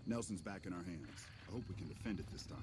Nelson's back in our hands. I hope we can defend it this time.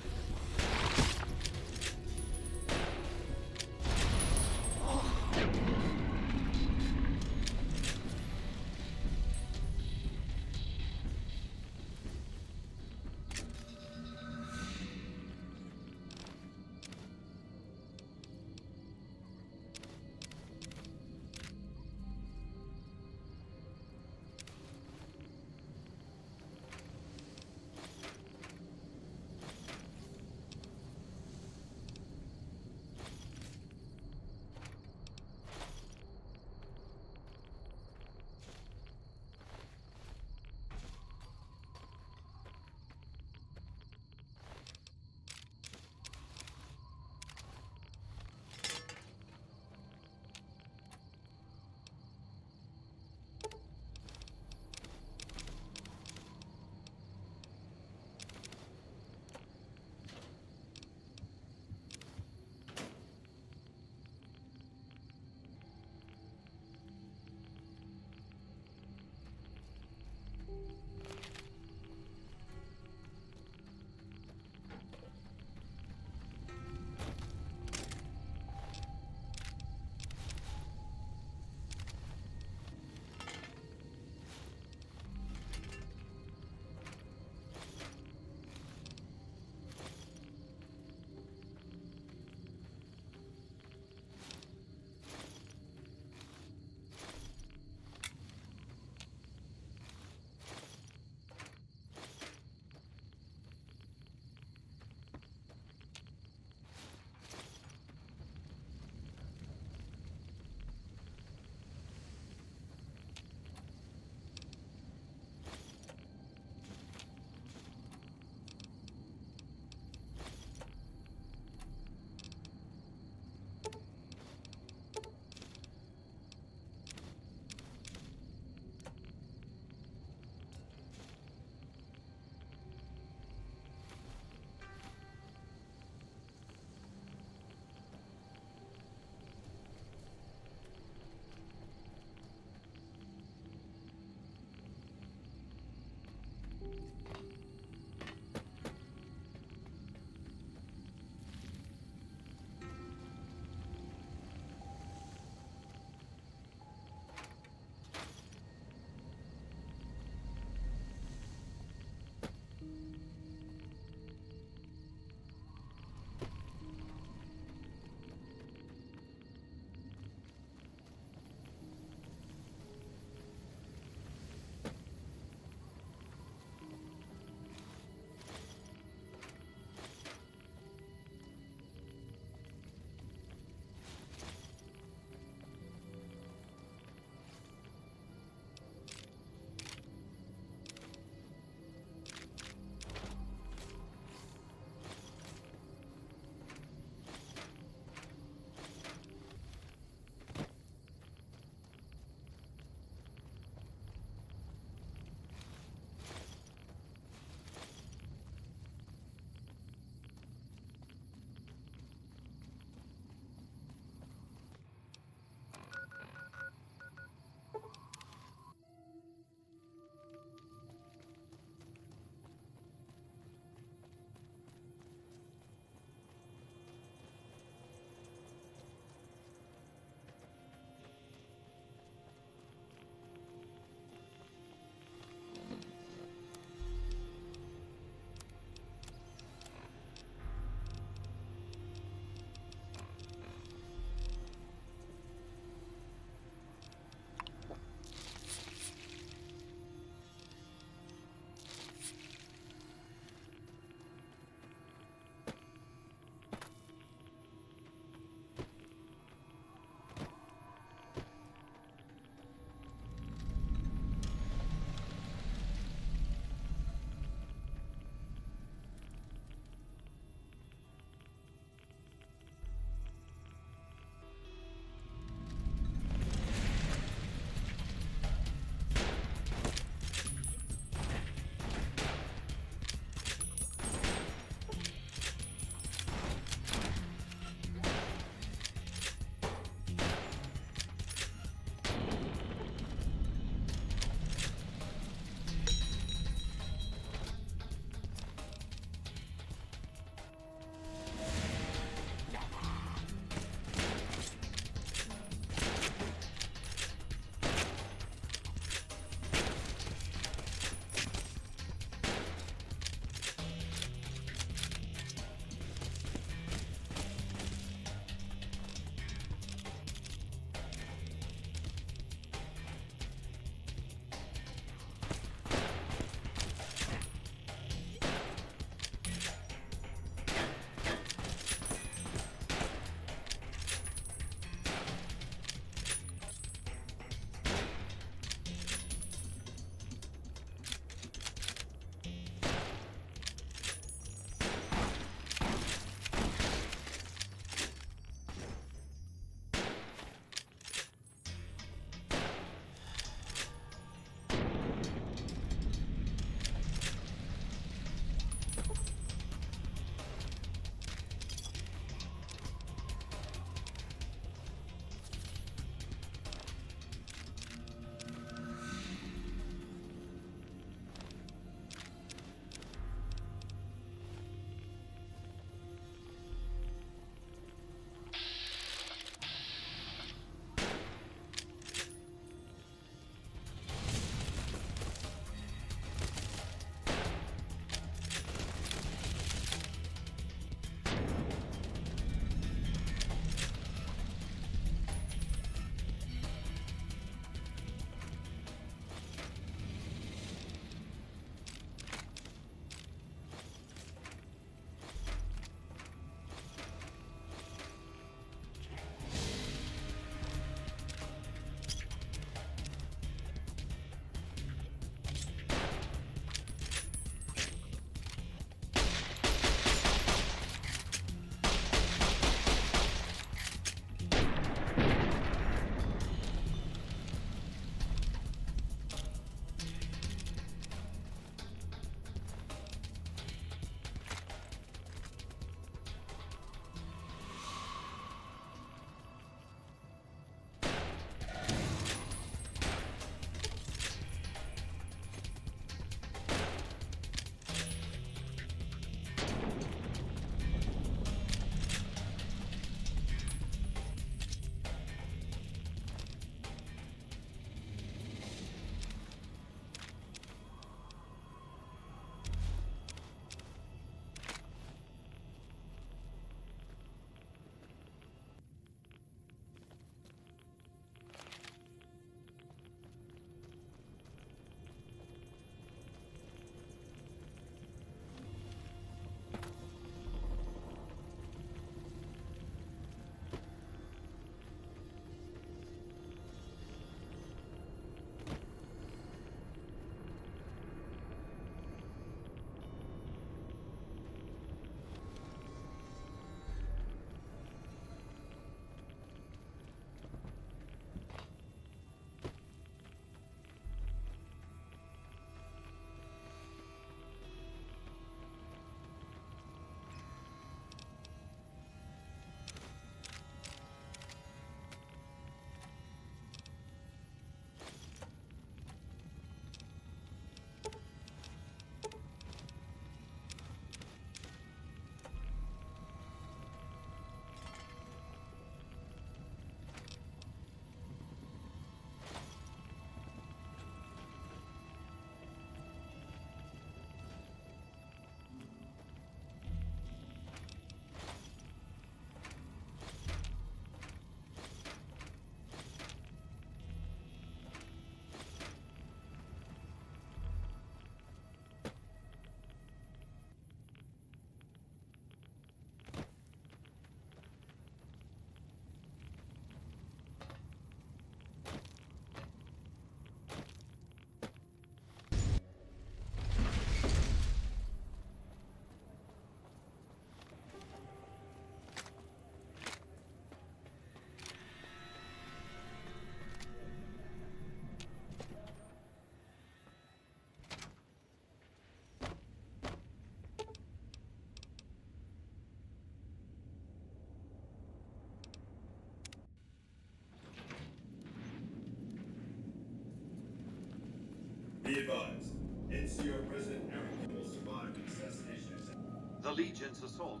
Be advised, NCR President Eric will survive the assassination attempt. The Legion's assault.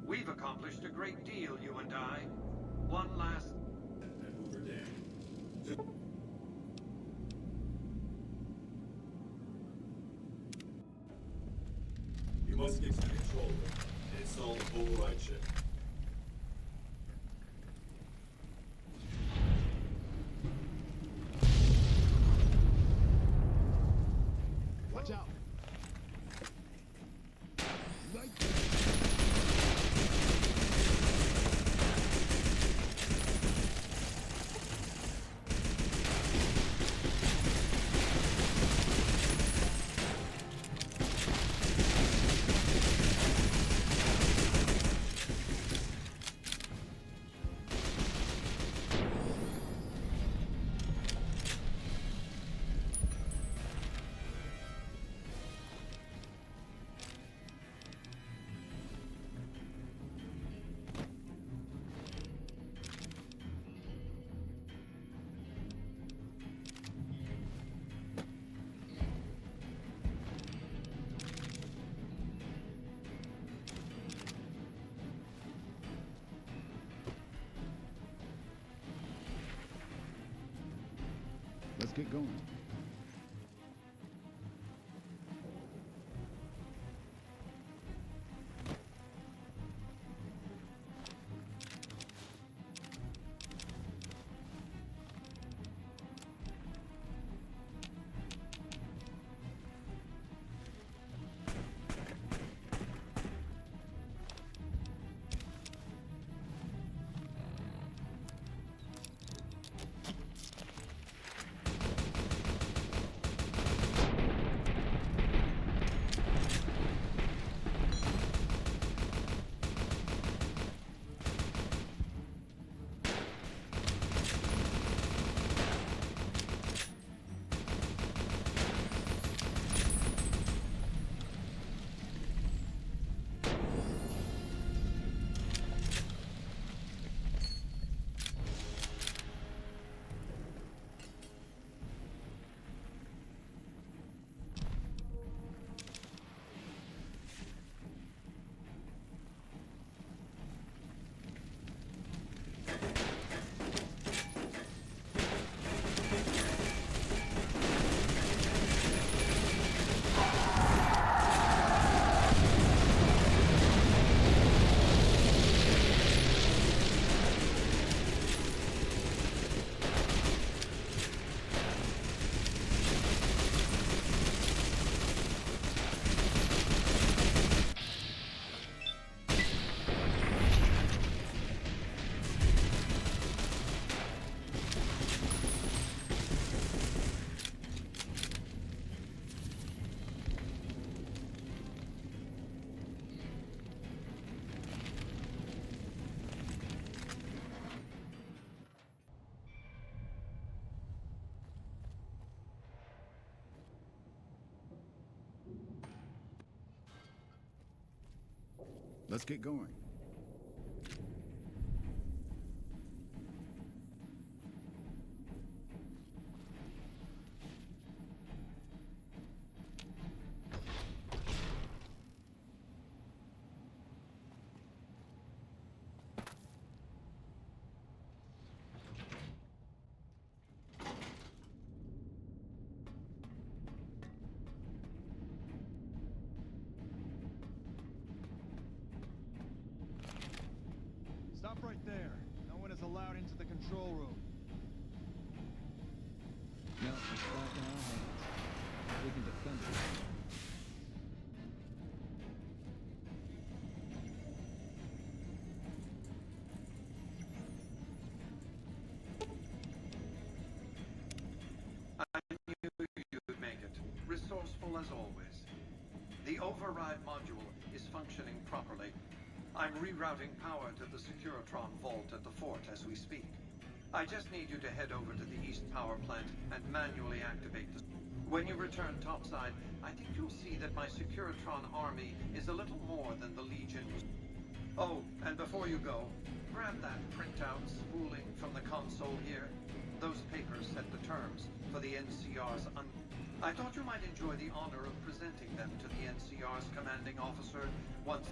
We've accomplished a great deal, you and I. One last... And Hoover Dam. You must get to the control room and install the override chip. Watch out! Light. Let's get going. Let's get going. Stop right there. No one is allowed into the control room. No, it's back in our hands. We can defend it. I knew you'd make it. Resourceful as always. The override module is functioning properly. I'm rerouting power to the Securitron vault at the fort as we speak. I just need you to head over to the east power plant and manually activate the... When you return topside, I think you'll see that my Securitron army is a little more than the Legion was. Oh, and before you go, grab that printout spooling from the console here. Those papers set the terms for the NCR's I thought you might enjoy the honor of presenting them to the NCR's commanding officer once...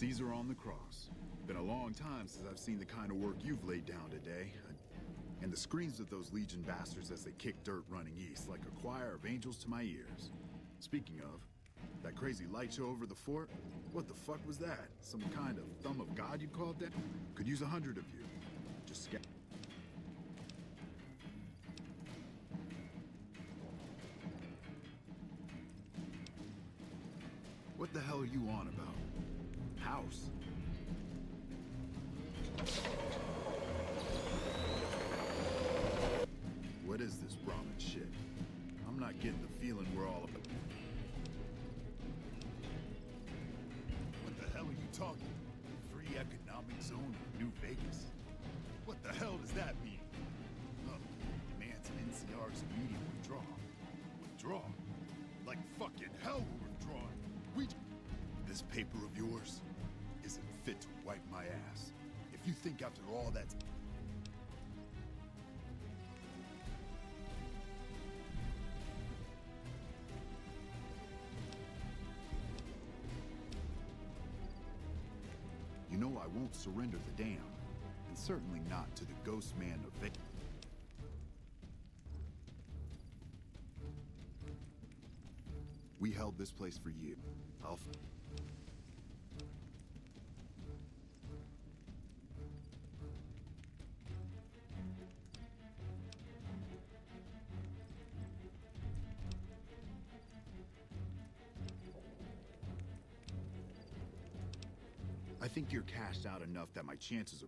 Caesar on the cross. Been a long time since I've seen the kind of work you've laid down today. And the screams of those Legion bastards as they kick dirt running east like a choir of angels to my ears. Speaking of, that crazy light show over the fort? What the fuck was that? Some kind of thumb of God you called that? Could use 100 of you. Just scat. What the hell are you on about? House? What is this Brahmin shit? I'm not getting the feeling we're all about. What the hell are you talking? Free economic zone of New Vegas? What the hell does that mean? Look, man's an NCR's immediate withdrawal. Withdraw? Like fucking hell we're withdrawing. This paper of yours isn't fit to wipe my ass. If you think after all that's... You know I won't surrender the dam, and certainly not to the ghost man of Vegas. We held this place for years. I think you're cashed out enough that my chances are...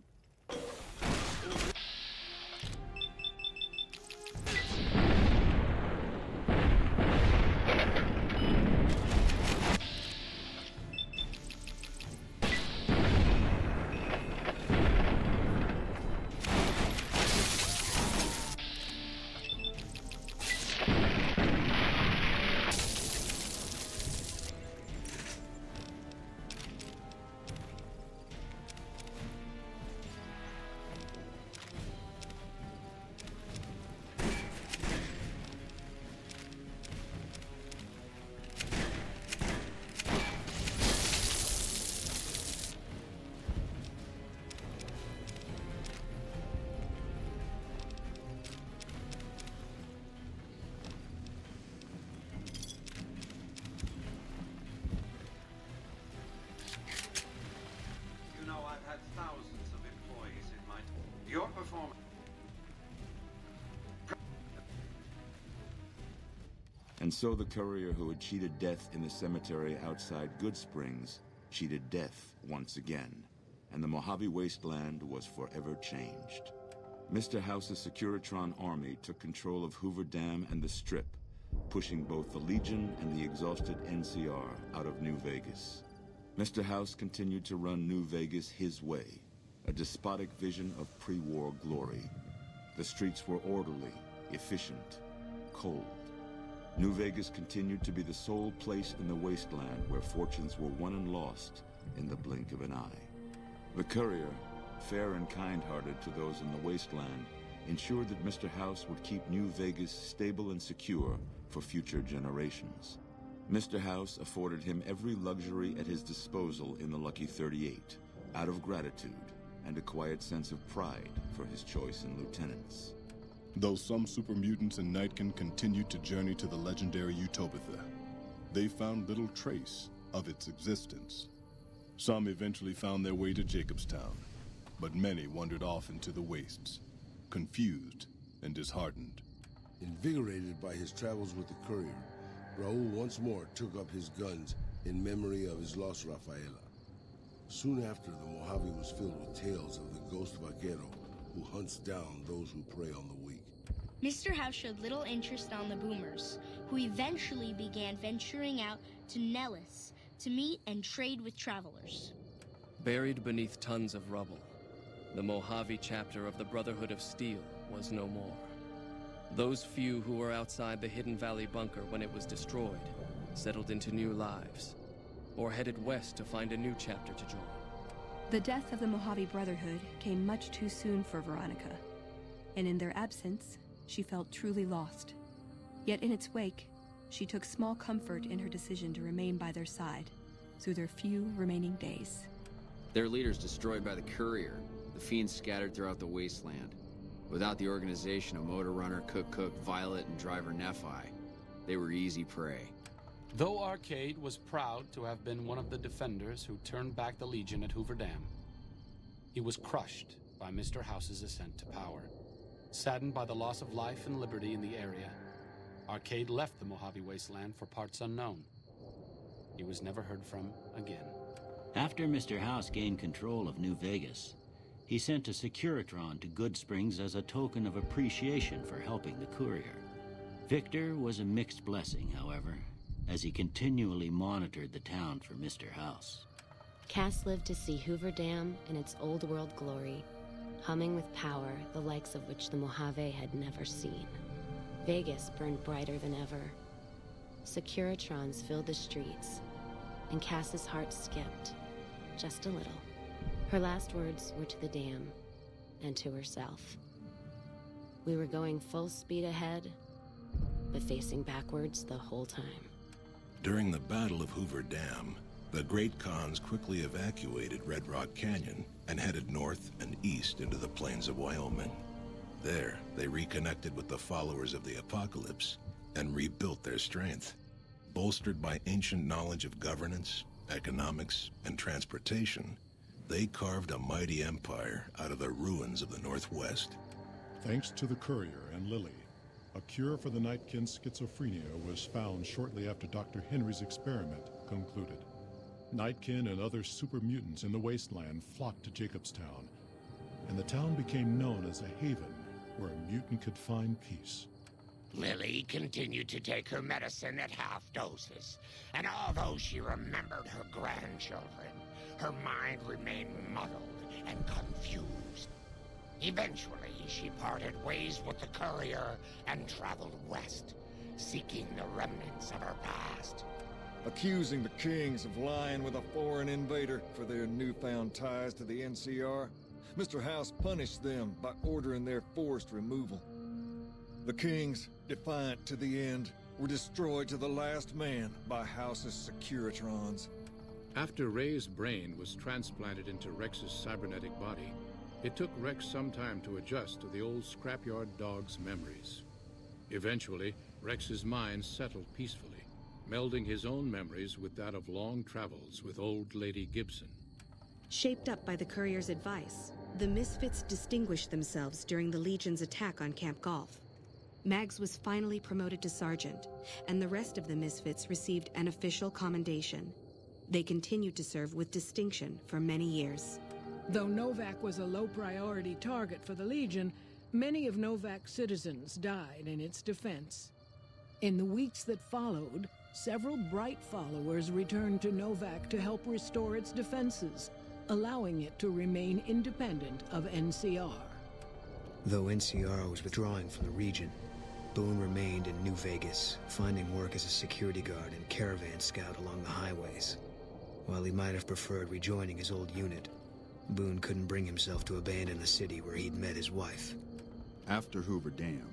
And so the courier who had cheated death in the cemetery outside Good Springs cheated death once again, and the Mojave wasteland was forever changed. Mr. House's Securitron army took control of Hoover Dam and the Strip, pushing both the Legion and the exhausted NCR out of New Vegas. Mr. House continued to run New Vegas his way, a despotic vision of pre-war glory. The streets were orderly, efficient, cold. New Vegas continued to be the sole place in the wasteland where fortunes were won and lost in the blink of an eye. The courier, fair and kind-hearted to those in the wasteland, ensured that Mr. House would keep New Vegas stable and secure for future generations. Mr. House afforded him every luxury at his disposal in the Lucky 38, out of gratitude and a quiet sense of pride for his choice in lieutenants. Though some super mutants in Nightkin continued to journey to the legendary Utopia, they found little trace of its existence. Some eventually found their way to Jacobstown, but many wandered off into the wastes, confused and disheartened. Invigorated by his travels with the courier, Raul once more took up his guns in memory of his lost Rafaela. Soon after, the Mojave was filled with tales of the ghost vaquero who hunts down those who prey on the weak. Mr. House showed little interest on the boomers, who eventually began venturing out to Nellis to meet and trade with travelers. Buried beneath tons of rubble, the Mojave chapter of the Brotherhood of Steel was no more. Those few who were outside the Hidden Valley bunker when it was destroyed settled into new lives, or headed west to find a new chapter to join. The death of the Mojave Brotherhood came much too soon for Veronica, and in their absence, she felt truly lost. Yet in its wake, she took small comfort in her decision to remain by their side through their few remaining days. Their leaders destroyed by the courier, the fiends scattered throughout the wasteland. Without the organization of Motor Runner, Cook, Violet, and Driver Nephi, they were easy prey. Though Arcade was proud to have been one of the defenders who turned back the Legion at Hoover Dam, he was crushed by Mr. House's ascent to power. Saddened by the loss of life and liberty in the area, Arcade left the Mojave Wasteland for parts unknown. He was never heard from again. After Mr. House gained control of New Vegas, he sent a Securitron to Goodsprings as a token of appreciation for helping the courier. Victor was a mixed blessing, however, as he continually monitored the town for Mr. House. Cass lived to see Hoover Dam in its old world glory, humming with power the likes of which the Mojave had never seen. Vegas burned brighter than ever. Securitrons filled the streets, and Cass's heart skipped, just a little. Her last words were to the dam, and to herself. We were going full speed ahead, but facing backwards the whole time. During the Battle of Hoover Dam, the Great Khans quickly evacuated Red Rock Canyon and headed north and east into the plains of Wyoming. There, they reconnected with the followers of the apocalypse and rebuilt their strength. Bolstered by ancient knowledge of governance, economics, and transportation, they carved a mighty empire out of the ruins of the Northwest. Thanks to the courier and Lily, a cure for the Nightkin's schizophrenia was found shortly after Dr. Henry's experiment concluded. Nightkin and other super mutants in the wasteland flocked to Jacobstown, and the town became known as a haven where a mutant could find peace. Lily continued to take her medicine at half doses, and although she remembered her grandchildren, her mind remained muddled and confused. Eventually, she parted ways with the courier and traveled west, seeking the remnants of her past. Accusing the Kings of lying with a foreign invader for their newfound ties to the NCR, Mr. House punished them by ordering their forced removal. The Kings, defiant to the end, were destroyed to the last man by House's Securitrons. After Ray's brain was transplanted into Rex's cybernetic body, it took Rex some time to adjust to the old scrapyard dog's memories. Eventually, Rex's mind settled peacefully, melding his own memories with that of long travels with old Lady Gibson. Shaped up by the courier's advice, the Misfits distinguished themselves during the Legion's attack on Camp Golf. Mags was finally promoted to sergeant, and the rest of the Misfits received an official commendation. They continued to serve with distinction for many years. Though Novak was a low-priority target for the Legion, many of Novak's citizens died in its defense. In the weeks that followed, several bright followers returned to Novak to help restore its defenses, allowing it to remain independent of NCR. Though NCR was withdrawing from the region, Boone remained in New Vegas, finding work as a security guard and caravan scout along the highways. While he might have preferred rejoining his old unit, Boone couldn't bring himself to abandon the city where he'd met his wife. After Hoover Dam,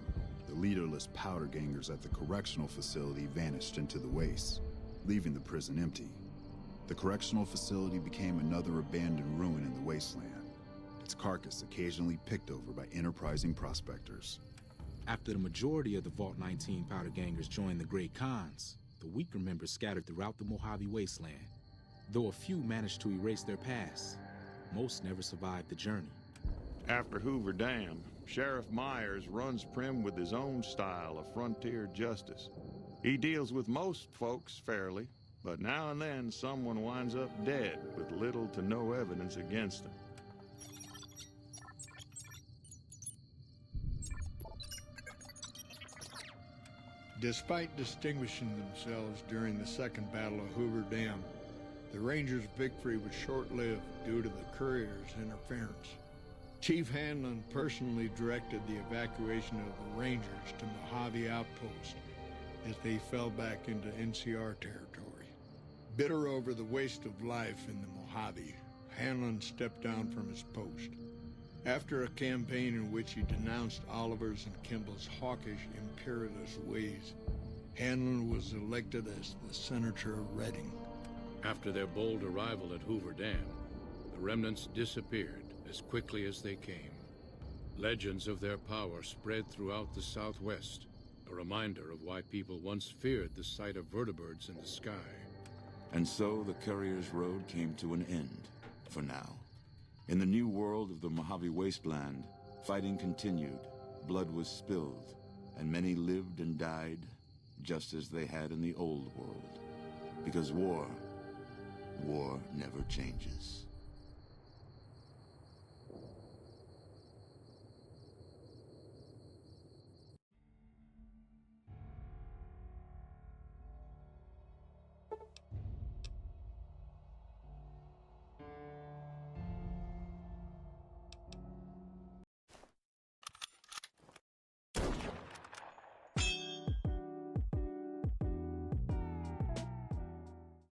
the leaderless powder gangers at the correctional facility vanished into the wastes, leaving the prison empty. The correctional facility became another abandoned ruin in the wasteland, its carcass occasionally picked over by enterprising prospectors. After the majority of the Vault 19 powder gangers joined the Great Khans, the weaker members scattered throughout the Mojave Wasteland. Though a few managed to erase their past, most never survived the journey. After Hoover Dam, Sheriff Myers runs Prim with his own style of frontier justice. He deals with most folks fairly, but now and then someone winds up dead with little to no evidence against them. Despite distinguishing themselves during the Second Battle of Hoover Dam, the Rangers' victory was short-lived due to the courier's interference. Chief Hanlon personally directed the evacuation of the Rangers to Mojave Outpost as they fell back into NCR territory. Bitter over the waste of life in the Mojave, Hanlon stepped down from his post. After a campaign in which he denounced Oliver's and Kimball's hawkish, imperialist ways, Hanlon was elected as the Senator of Reading. After their bold arrival at Hoover Dam, the remnants disappeared as quickly as they came. Legends of their power spread throughout the Southwest, a reminder of why people once feared the sight of vertibirds in the sky. And so the Courier's Road came to an end, for now. In the new world of the Mojave Wasteland, fighting continued, blood was spilled, and many lived and died just as they had in the old world. Because war never changes.